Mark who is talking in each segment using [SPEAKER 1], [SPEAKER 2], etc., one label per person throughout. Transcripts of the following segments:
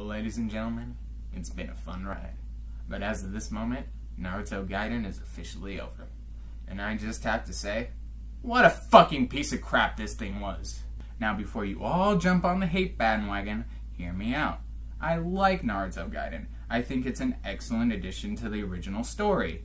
[SPEAKER 1] Well, ladies and gentlemen, it's been a fun ride. But as of this moment, Naruto Gaiden is officially over. And I just have to say, what a fucking piece of crap this thing was. Now before you all jump on the hate bandwagon, hear me out. I like Naruto Gaiden. I think it's an excellent addition to the original story.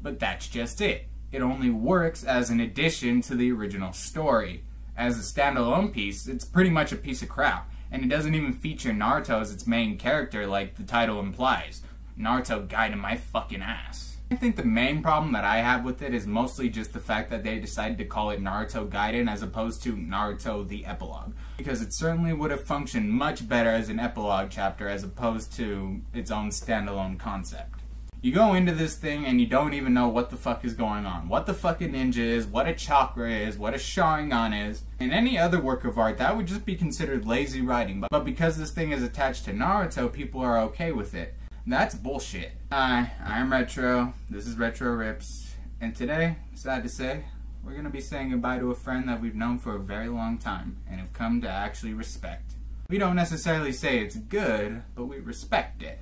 [SPEAKER 1] But that's just it. It only works as an addition to the original story. As a standalone piece, it's pretty much a piece of crap. And it doesn't even feature Naruto as its main character like the title implies. Naruto Gaiden my fucking ass. I think the main problem that I have with it is mostly just the fact that they decided to call it Naruto Gaiden as opposed to Naruto the Epilogue. Because it certainly would have functioned much better as an epilogue chapter as opposed to its own standalone concept. You go into this thing and you don't even know what the fuck is going on. What the fuck a ninja is, what a chakra is, what a Sharingan is. In any other work of art, that would just be considered lazy writing. But because this thing is attached to Naruto, people are okay with it. That's bullshit. Hi, I'm Retro. This is Retro Rips. And today, sad to say, we're gonna be saying goodbye to a friend that we've known for a very long time and have come to actually respect. We don't necessarily say it's good, but we respect it.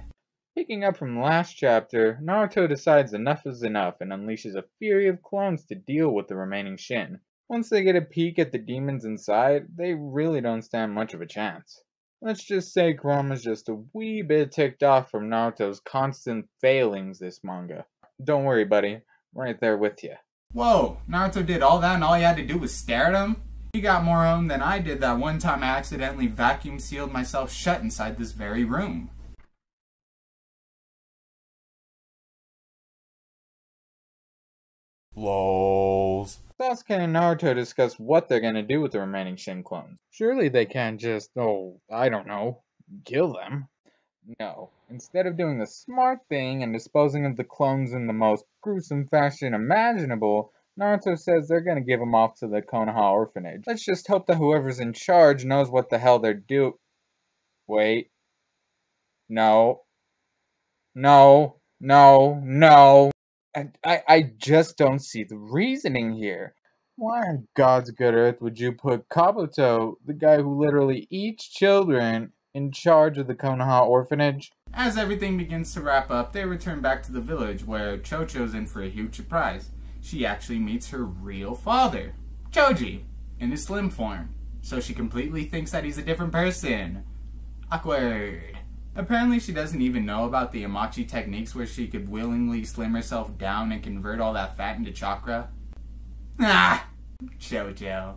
[SPEAKER 2] Picking up from the last chapter, Naruto decides enough is enough and unleashes a fury of clones to deal with the remaining Shin. Once they get a peek at the demons inside, they really don't stand much of a chance. Let's just say Kurama's just a wee bit ticked off from Naruto's constant failings this manga. Don't worry, buddy. I'm right there with you.
[SPEAKER 1] Whoa, Naruto did all that and all you had to do was stare at him? He got more owned than I did that one time I accidentally vacuum sealed myself shut inside this very room.
[SPEAKER 2] LOLs. Sasuke and Naruto discuss what they're gonna do with the remaining Shin clones. Surely they can't just, I don't know, kill them. No. Instead of doing the smart thing and disposing of the clones in the most gruesome fashion imaginable, Naruto says they're gonna give them off to the Konoha orphanage. Let's just hope that whoever's in charge knows what the hell they're doing. Wait. No. No. No. No. I just don't see the reasoning here. Why on God's good earth would you put Kabuto, the guy who literally eats children, in charge of the Konoha orphanage?
[SPEAKER 1] As everything begins to wrap up, they return back to the village where Chocho's in for a huge surprise. She actually meets her real father, Choji, in his slim form. So she completely thinks that he's a different person. Awkward. Apparently she doesn't even know about the Amachi techniques where she could willingly slim herself down and convert all that fat into chakra. Ah! Chocho.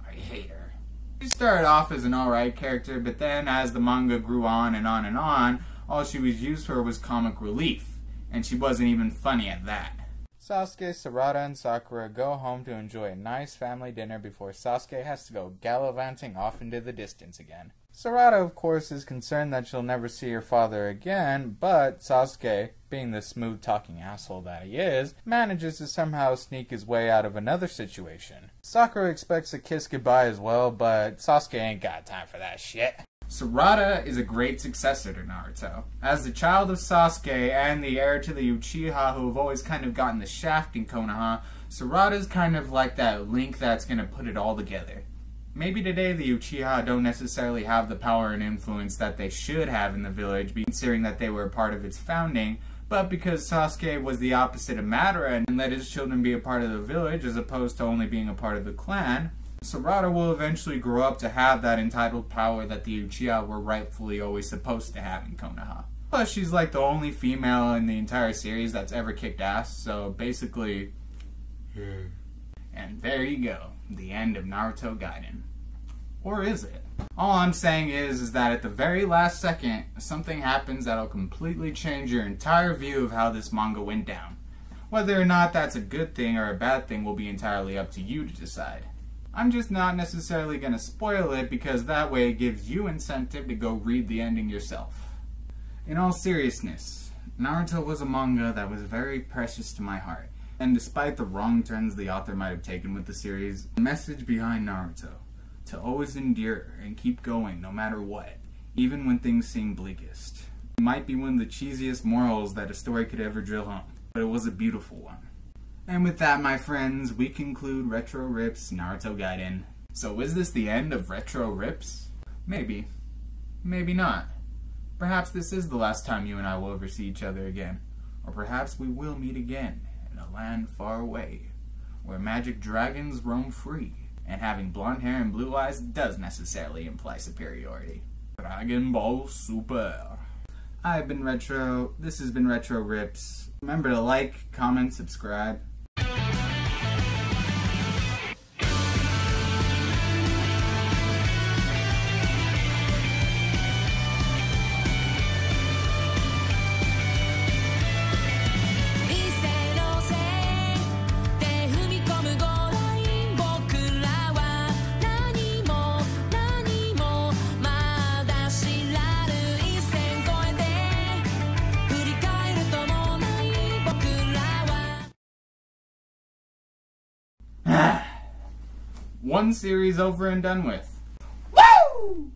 [SPEAKER 1] I hate her. She started off as an alright character, but then as the manga grew on and on and on, all she was used for was comic relief, and she wasn't even funny at that. Sasuke, Sarada, and Sakura go home to enjoy a nice family dinner before Sasuke has to go gallivanting off into the distance again. Sarada, of course, is concerned that she'll never see her father again, but Sasuke, being the smooth-talking asshole that he is, manages to somehow sneak his way out of another situation. Sakura expects a kiss goodbye as well, but Sasuke ain't got time for that shit. Sarada is a great successor to Naruto. As the child of Sasuke and the heir to the Uchiha who have always kind of gotten the shaft in Konoha, Sarada's kind of like that link that's gonna put it all together. Maybe today the Uchiha don't necessarily have the power and influence that they should have in the village, considering that they were a part of its founding, but because Sasuke was the opposite of Madara and let his children be a part of the village as opposed to only being a part of the clan, Sarada will eventually grow up to have that entitled power that the Uchiha were rightfully always supposed to have in Konoha. Plus, she's like the only female in the entire series that's ever kicked ass, so basically... And there you go, the end of Naruto Gaiden. Or is it? All I'm saying is that at the very last second, something happens that'll completely change your entire view of how this manga went down. Whether or not that's a good thing or a bad thing will be entirely up to you to decide. I'm just not necessarily going to spoil it because that way it gives you incentive to go read the ending yourself. In all seriousness, Naruto was a manga that was very precious to my heart. And despite the wrong turns the author might have taken with the series, the message behind Naruto, to always endure and keep going no matter what, even when things seem bleakest, it might be one of the cheesiest morals that a story could ever drill home, but it was a beautiful one. And with that, my friends, we conclude Retro Rips Naruto Gaiden. So is this the end of Retro Rips? Maybe. Maybe not. Perhaps this is the last time you and I will ever see each other again. Or perhaps we will meet again in a land far away, where magic dragons roam free, and having blonde hair and blue eyes does necessarily imply superiority. Dragon Ball Super. I've been Retro, this has been Retro Rips. Remember to like, comment, subscribe. One series over and done with. Woo!